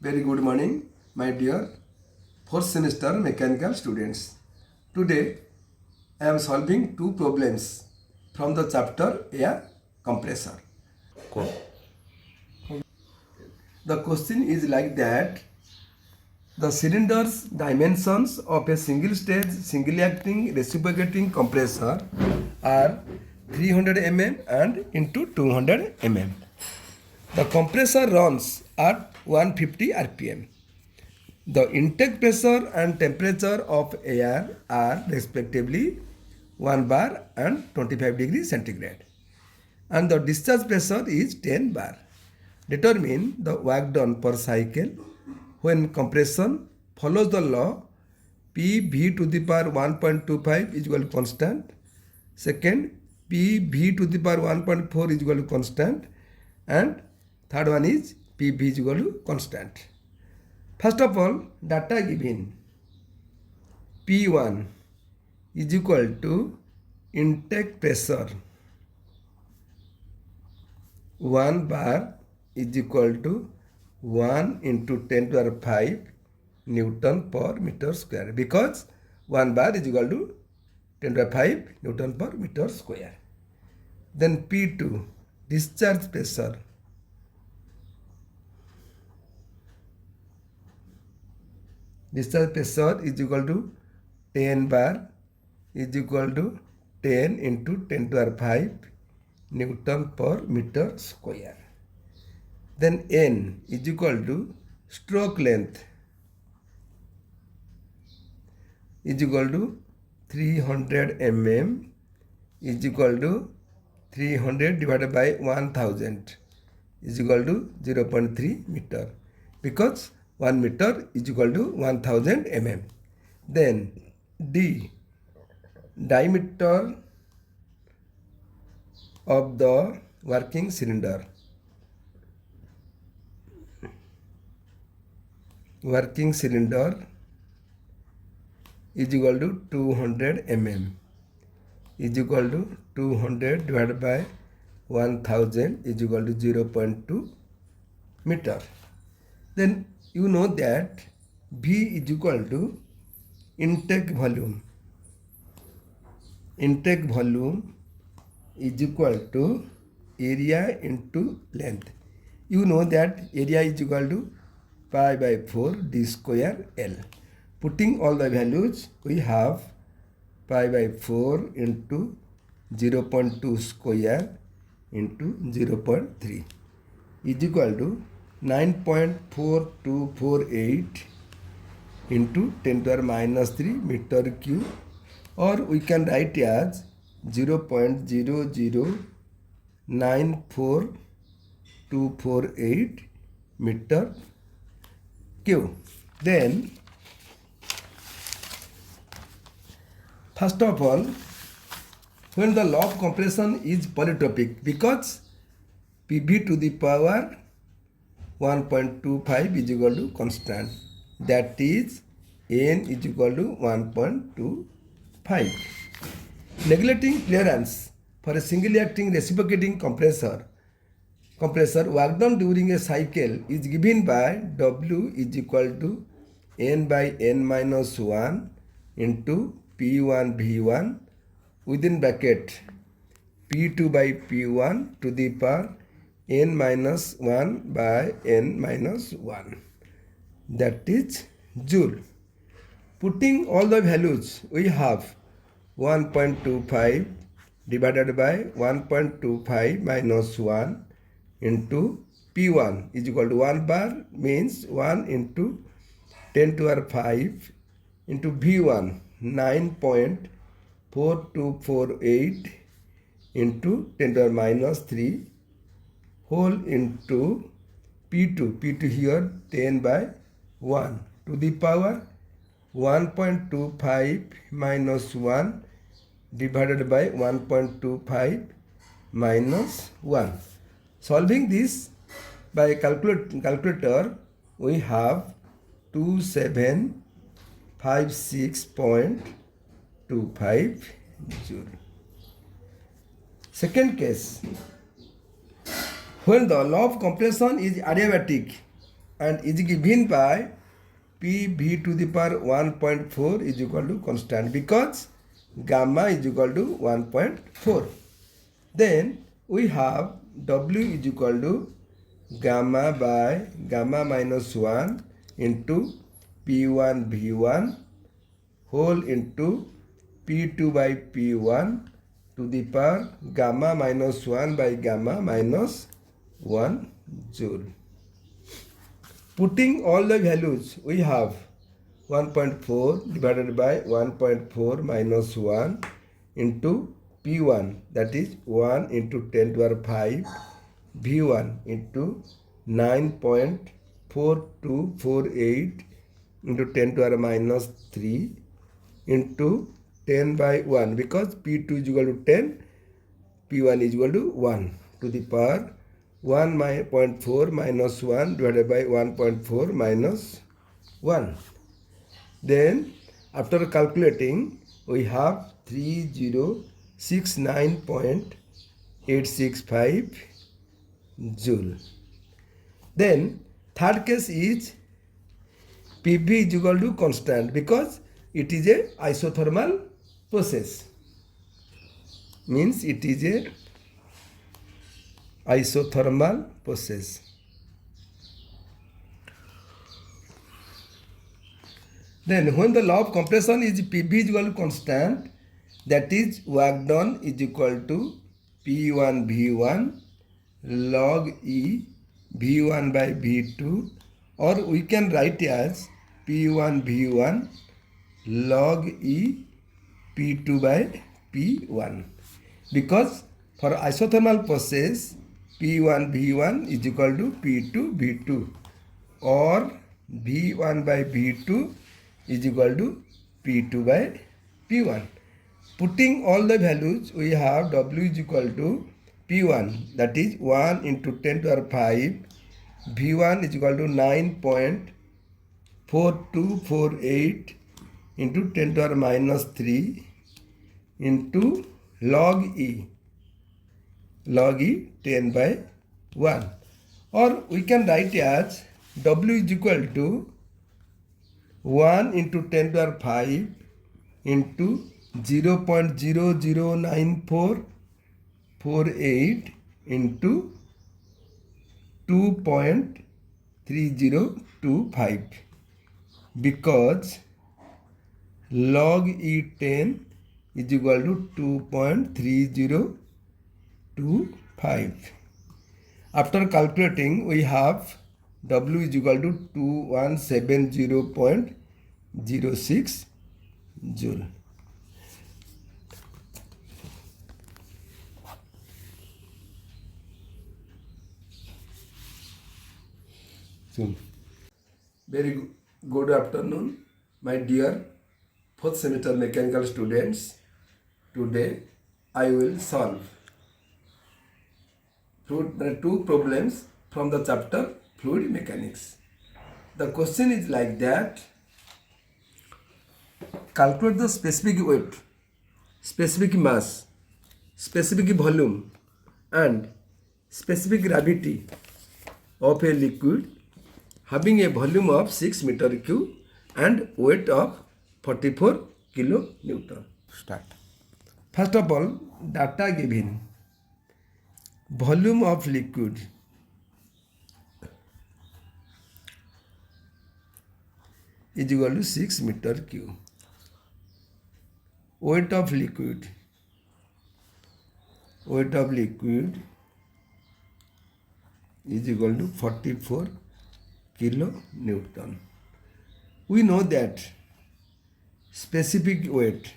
Very good morning, my dear fourth semester mechanical students. Today I am solving two problems from the chapter air compressor. Cool. The question is like that: the cylinder's dimensions of a single stage singly acting reciprocating compressor are 300 mm and into 200 mm. The compressor runs at 150 rpm. The intake pressure and temperature of air are respectively 1 bar and 25 degrees centigrade. And the discharge pressure is 10 bar. Determine the work done per cycle when compression follows the law PV to the power 1.25 is equal to constant. Second, PV to the power 1.4 is equal to constant. And third one is PV is equal to constant. First of all, data given P1 is equal to intake pressure 1 bar is equal to 1 into 10 to the power 5 Newton per meter square, because 1 bar is equal to 10 to the power 5 Newton per meter square. Then P2, discharge pressure is equal to 10 bar is equal to 10 into 10 to the power 5 Newton per meter square. Then N is equal to stroke length is equal to 300 mm is equal to 300 divided by 1000 is equal to 0.3 meter, because 1 meter is equal to 1000 mm. Then D, diameter of the working cylinder is equal to 200 mm is equal to 200 divided by 1000 is equal to 0.2 meter. Then you know that V is equal to intake volume. Intake volume is equal to area into length. You know that area is equal to pi by 4 d square L. Putting all the values, we have pi by 4 into 0.2 square into 0.3 is equal to 9.4248 into 10 to the minus 3 meter cube, or we can write as 0.0094248 meter cube. Then first of all, when the law of compression is polytropic, because PV to the power 1.25 is equal to constant, that is N is equal to 1.25. Neglecting clearance for a singly acting reciprocating compressor, work done during a cycle is given by W is equal to N by N minus 1 into P1 V1 within bracket P2 by P1 to the power N minus 1 by N minus 1. That is Joule. Putting all the values, we have 1.25 divided by 1.25 minus 1 into P1 is equal to 1 bar, means 1 into 10 to the 5 into V1 9.4248 into 10 to the minus 3 whole into P2 here 10 by 1 to the power 1.25 minus 1 divided by 1.25 minus 1. Solving this by calculator, we have 2756.25 joule. Second case, when the law of compression is adiabatic, and is given by PV to the power 1.4 is equal to constant because gamma is equal to 1.4. Then we have W is equal to gamma by gamma minus 1 into P1 V1 whole into P2 by P1 to the power gamma minus 1 by gamma minus 1 joule. Putting all the values, we have 1.4 divided by 1.4 minus 1 into P1, that is 1 into 10 to the power 5 V1 into 9.4248 into 10 to the power minus 3 into 10 by 1 because P2 is equal to 10, P1 is equal to 1 to the power 1.4 minus 1 divided by 1.4 minus 1. Then after calculating we have 3069.865 joule. Then third case is PV is equal to constant because it is a isothermal process. Means it is a isothermal process. Then when the law of compression is PV is equal to constant, that is work done is equal to P1 V1 log E V1 by V2, or we can write as P1 V1 log E P2 by P1 because for isothermal process P1 V1 is equal to P2 V2 or V1 by V2 is equal to P2 by P1. Putting all the values, we have W is equal to P1, that is 1 into 10 to the power 5, V1 is equal to 9.4248 into 10 to the power minus 3 into log E 10 by 1, or we can write as W is equal to 1 into 10 to the power 5 into 0.009448 into 2.3025 because log E10 is equal to 2.3025. After calculating, we have W is equal to 2170.06 joule. So, very good afternoon, my dear fourth semester mechanical students. Today I will solve two problems from the chapter Fluid Mechanics. The question is like that: calculate the specific weight, specific mass, specific volume and specific gravity of a liquid having a volume of 6 meter cube and weight of 44 kilo Newton. Start. First of all, data given. Volume of liquid is equal to 6 meter cube. Weight of liquid is equal to 44 kilo Newton. We know that specific weight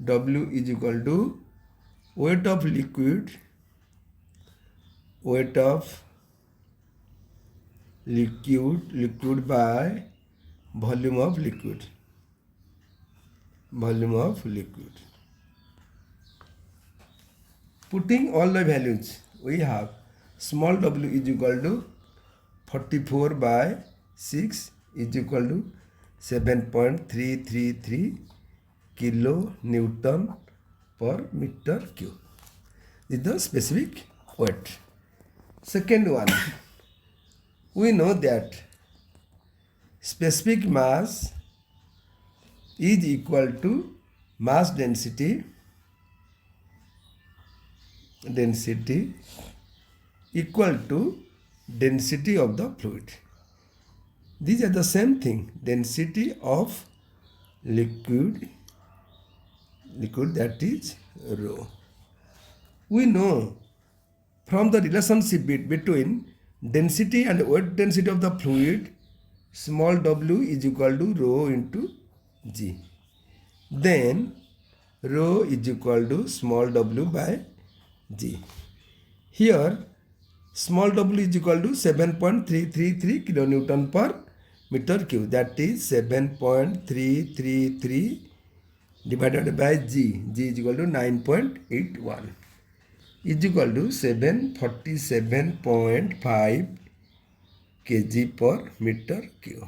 W is equal to weight of liquid by volume of liquid. Putting all the values, we have small w is equal to 44 by 6 is equal to 7.333 kilo Newton per meter cube. is the specific weight. Second one, we know that specific mass is equal to mass density equal to density of the fluid. These are the same thing. Density of liquid that is rho. We know from the relationship between density and weight density of the fluid, small w is equal to rho into g. Then rho is equal to small w by g. Here small w is equal to 7.333 kilonewton per meter cube. That is 7.333 divided by g. G is equal to 9.81 is equal to 747.5 kg per meter cube.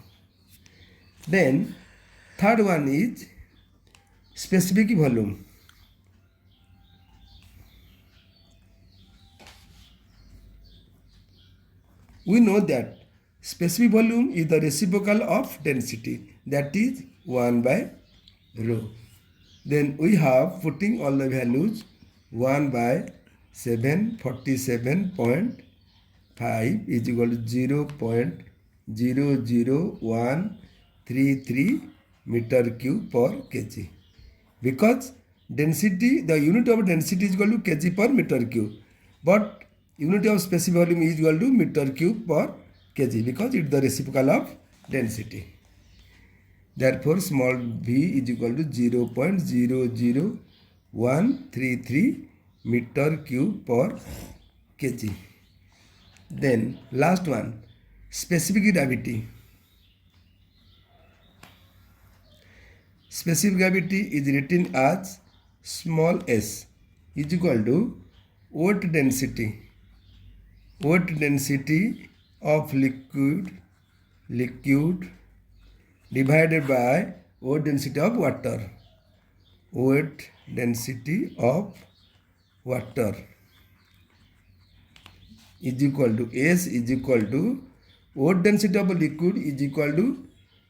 Then third one is specific volume. We know that specific volume is the reciprocal of density, that is 1 by rho. Then we have putting all the values 1 by 747.5 is equal to 0.00133 meter cube per kg. Because density, the unit of density is equal to kg per meter cube, but unit of specific volume is equal to meter cube per kg because it is the reciprocal of density. Therefore, small v is equal to 0.00133 meter cube per kg. Then last one, specific gravity. Specific gravity is written as small s is equal to weight density of liquid divided by weight density of water. Weight density of water is equal to S is equal to weight density of liquid is equal to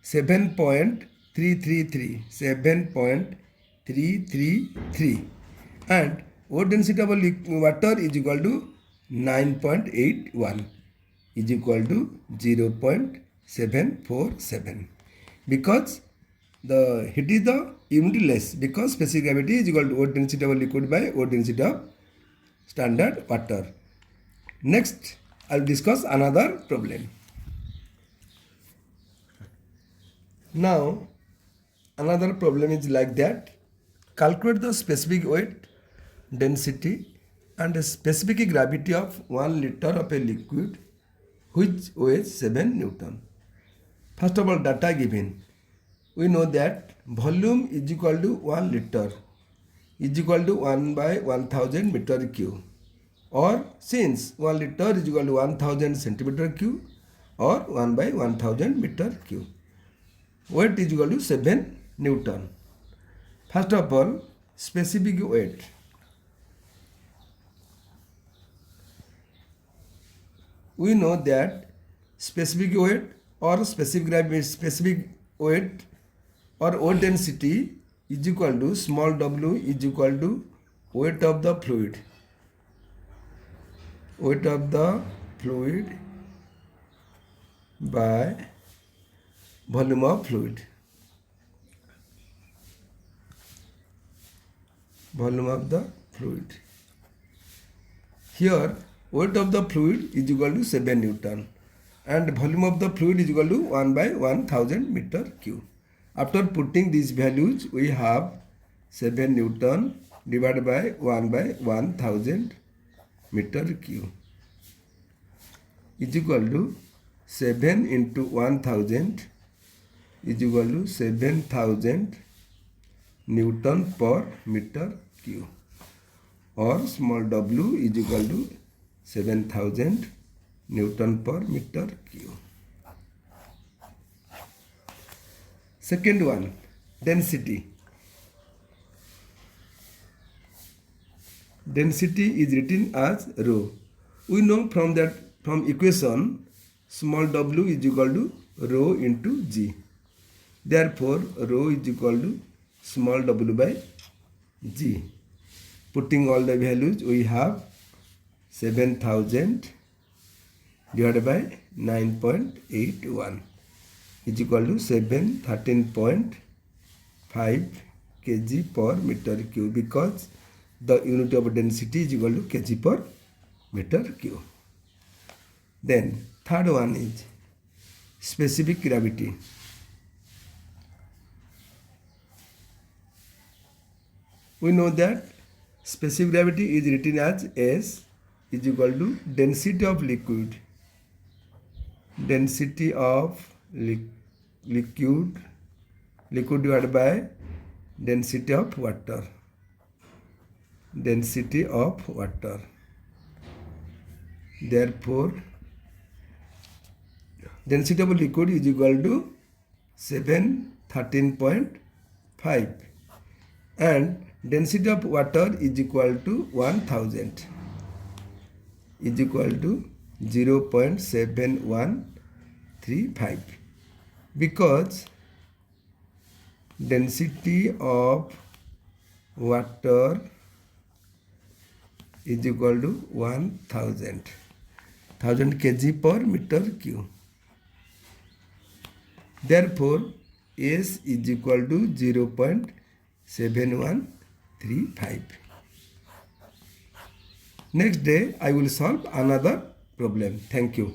7.333 and weight density of water is equal to 9.81 is equal to 0.747 because the heat is the unitless because specific gravity is equal to weight density of liquid by weight density of standard water. Next, I will discuss another problem. Now, another problem is like that. Calculate the specific weight, density and specific gravity of 1 liter of a liquid which weighs 7 Newton. First of all, data given. We know that volume is equal to 1 liter is equal to 1 by 1000 meter cube, or since 1 liter is equal to 1000 centimeter cube or 1 by 1000 meter cube. Weight is equal to 7 Newton. First of all, specific weight. We know that specific weight or specific gravity, specific weight or weight density is equal to small w is equal to weight of the fluid. Weight of the fluid by volume of fluid. Volume of the fluid. Here, weight of the fluid is equal to 7 Newton and volume of the fluid is equal to 1 by 1000 meter cube. After putting these values, we have 7 Newton divided by 1 by 1000 meter cube is equal to 7 into 1000 is equal to 7000 Newton per meter cube, or small w is equal to 7000 Newton per meter cube. Second one, density. density is written as rho. We know from equation small w is equal to rho into g. Therefore, rho is equal to small w by g. Putting all the values, we have 7000 divided by 9.81 is equal to 713.5 kg per meter cube, because the unit of density is equal to kg per meter cube. Then third one is specific gravity. We know that specific gravity is written as S is equal to density of liquid. Density of liquid divided by density of water. Density of water. Therefore, density of liquid is equal to 713.5 and density of water is equal to 1000 is equal to 0.7135, because density of water is equal to 1000 kg per meter cube. Therefore, S is equal to 0.7135. Next day, I will solve another problem. Thank you.